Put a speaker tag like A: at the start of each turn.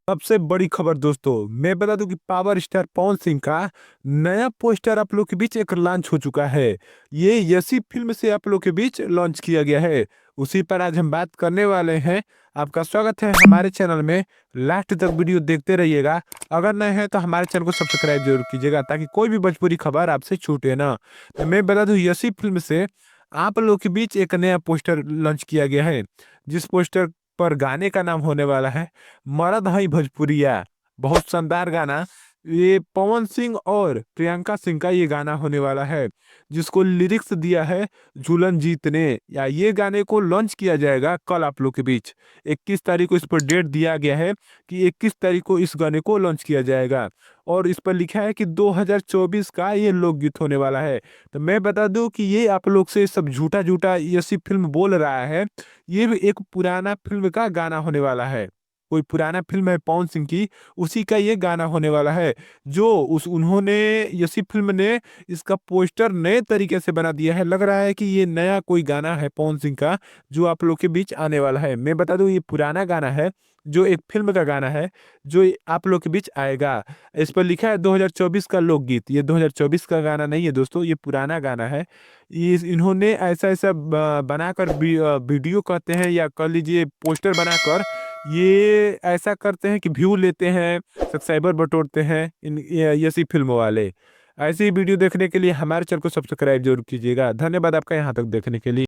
A: सबसे बड़ी खबर दोस्तों, मैं बता दूं कि पावर स्टार पवन सिंह का नया पोस्टर आप लोग के बीच एक लॉन्च हो चुका है। ये यसी फिल्म से आप लोग के बीच लॉन्च किया गया है। उसी पर आज हम बात करने वाले हैं। आपका स्वागत है हमारे चैनल में। लास्ट तक वीडियो देखते रहिएगा। अगर नए हैं तो हमारे चैनल को सब्सक्राइब जरूर कीजिएगा ताकि कोई भी भोजपुरी खबर आपसे छूटे ना। तो मैं बता दूं यसी फिल्म से आप लोग के बीच एक नया पोस्टर लॉन्च किया गया है। जिस पोस्टर पर गाने का नाम होने वाला है मर्द हई भोजपुरिया। बहुत शानदार गाना। ये पवन सिंह और प्रियंका सिंह का ये गाना होने वाला है, जिसको लिरिक्स दिया है झूलन जीत ने। या ये गाने को लॉन्च किया जाएगा कल आप लोग के बीच। 21 तारीख को इस पर डेट दिया गया है कि 21 तारीख को इस गाने को लॉन्च किया जाएगा। और इस पर लिखा है कि 2024 का ये लोकगीत होने वाला है। तो मैं बता दूं कि ये आप लोग से सब झूठा झूठा ये सी फिल्म बोल रहा है। ये भी एक पुराना फिल्म का गाना होने वाला है। कोई पुराना फिल्म है पवन सिंह की, उसी का ये गाना होने वाला है। जो उस उन्होंने इसी फिल्म ने इसका पोस्टर नए तरीके से बना दिया है। लग रहा है कि ये नया कोई गाना है पवन सिंह का जो आप लोग के बीच आने वाला है। मैं बता दूं ये पुराना गाना है, जो एक फिल्म का गाना है, जो आप लोग के बीच आएगा। इस पर लिखा है 2024 का लोकगीत। ये 2024 का गाना नहीं है दोस्तों, ये पुराना गाना है। ये इन्होंने ऐसा ऐसा बनाकर वीडियो कहते हैं या कर लीजिए पोस्टर बनाकर ये ऐसा करते हैं कि व्यू लेते हैं, सब्सक्राइबर बटोरते हैं ये सी फिल्म वाले। ऐसी वीडियो देखने के लिए हमारे चैनल को सब्सक्राइब जरूर कीजिएगा। धन्यवाद आपका यहाँ तक देखने के लिए।